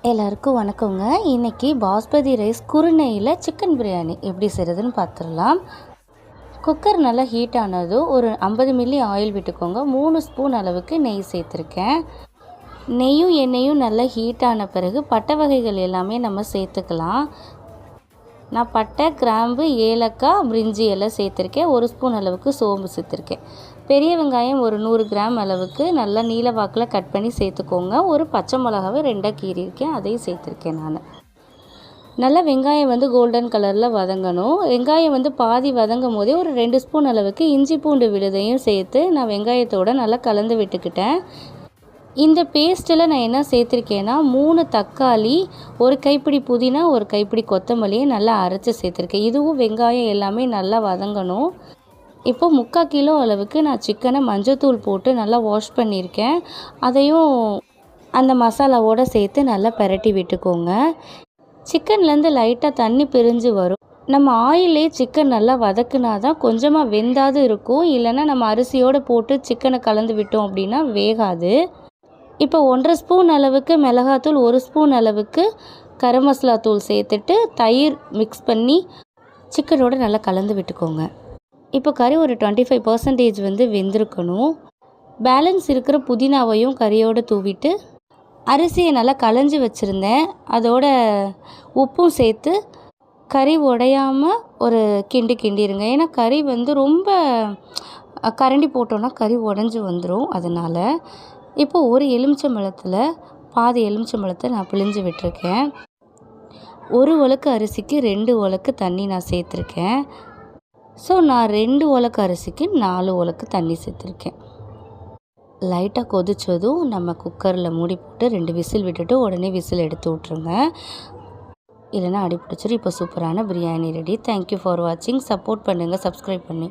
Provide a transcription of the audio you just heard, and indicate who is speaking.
Speaker 1: எல்லாருக்கும் வணக்கங்க. இன்றைக்கி பாஸ்மதி ரைஸ் குருணையில் சிக்கன் பிரியாணி எப்படி செய்கிறதுன்னு பார்த்துடலாம். குக்கர் நல்லா ஹீட் ஆனதும் ஒரு 50 மில்லி ஆயில் விட்டுக்கோங்க. 3 ஸ்பூன் அளவுக்கு நெய் சேர்த்துருக்கேன். நெய்யும் எண்ணெயும் நல்லா ஹீட் ஆன பிறகு பட்டை வகைகள் எல்லாமே நம்ம சேர்த்துக்கலாம். நான் பட்டை, கிராம்பு, ஏலக்காய், பிரிஞ்சி எல்லாம் சேர்த்துருக்கேன். 1 ஸ்பூன் அளவுக்கு சோம்பு சேர்த்துருக்கேன். பெரிய வெங்காயம் ஒரு 100 கிராம் அளவுக்கு நல்லா நீல வாக்கில் கட் பண்ணி சேர்த்துக்கோங்க. ஒரு பச்சை மிளகாவை 2 கீறியிருக்கேன், அதையும் சேர்த்துருக்கேன் நான். நல்லா வெங்காயம் கோல்டன் கலரில் வதங்கணும். வெங்காயம் பாதி வதங்கும் போதே ஒரு 2 ஸ்பூன் அளவுக்கு இஞ்சி பூண்டு விழுதையும் சேர்த்து நான் வெங்காயத்தோடு நல்லா கலந்து விட்டுக்கிட்டேன். இந்த பேஸ்ட்டில் நான் என்ன சேர்த்துருக்கேன்னா 3 தக்காளி, ஒரு கைப்பிடி புதினா, ஒரு கைப்பிடி கொத்தமல்லியை நல்லா அரைச்சி சேர்த்துருக்கேன். இதுவும் வெங்காயம் எல்லாமே நல்லா வதங்கணும். இப்போ 3/4 கிலோ அளவுக்கு நான் சிக்கனை மஞ்சத்தூள் போட்டு நல்லா வாஷ் பண்ணியிருக்கேன். அதையும் அந்த மசாலாவோடு சேர்த்து நல்லா பிரட்டி விட்டுக்கோங்க. சிக்கன்லேருந்து லைட்டாக தண்ணி பிரிஞ்சு வரும். நம்ம ஆயிலே சிக்கன் நல்லா வதக்குனா தான் கொஞ்சமாக வெந்தாது இருக்கும். இல்லைன்னா நம்ம அரிசியோடு போட்டு சிக்கனை கலந்து விட்டோம் அப்படின்னா வேகாது. இப்போ 1/2 ஸ்பூன் அளவுக்கு மிளகாத்தூள், 1 ஸ்பூன் அளவுக்கு கரம் மசாலா தூள் சேர்த்துட்டு தயிர் மிக்ஸ் பண்ணி சிக்கனோடு நல்லா கலந்து விட்டுக்கோங்க. இப்போ கறி ஒரு 25% வெந்திருக்கணும். பேலன்ஸ் இருக்கிற புதினாவையும் கறியோடு தூவிட்டு அரிசியை நல்லா களைஞ்சி வச்சுருந்தேன். அதோட உப்பும் சேர்த்து கறி உடையாமல் ஒரு கிண்டிருங்க. ஏன்னா கறி ரொம்ப கரண்டி போட்டோன்னா கறி உடஞ்சி வந்துடும். அதனால் இப்போ ஒரு எலுமிச்சம்பழத்தில் பாதி எலுமிச்சம்பழத்தை நான் பிழிஞ்சு விட்டுருக்கேன். 1 உலக்கு அரிசிக்கு 2 உலக்கு தண்ணி நான் சேர்த்துருக்கேன். ஸோ நான் 2 உலக்கு அரிசிக்கு 4 உலக்கு தண்ணி சேர்த்துருக்கேன். லைட்டாக கொதித்ததும் நம்ம குக்கரில் மூடி போட்டு 2 விசில் விட்டுட்டு உடனே விசில் எடுத்து விட்ருங்க. இல்லைன்னா அடி பிடிச்சிரும். இப்போ சூப்பரான பிரியாணி ரெடி. தேங்க்யூ ஃபார் வாட்சிங். சப்போர்ட் பண்ணுங்கள், சப்ஸ்கிரைப் பண்ணி.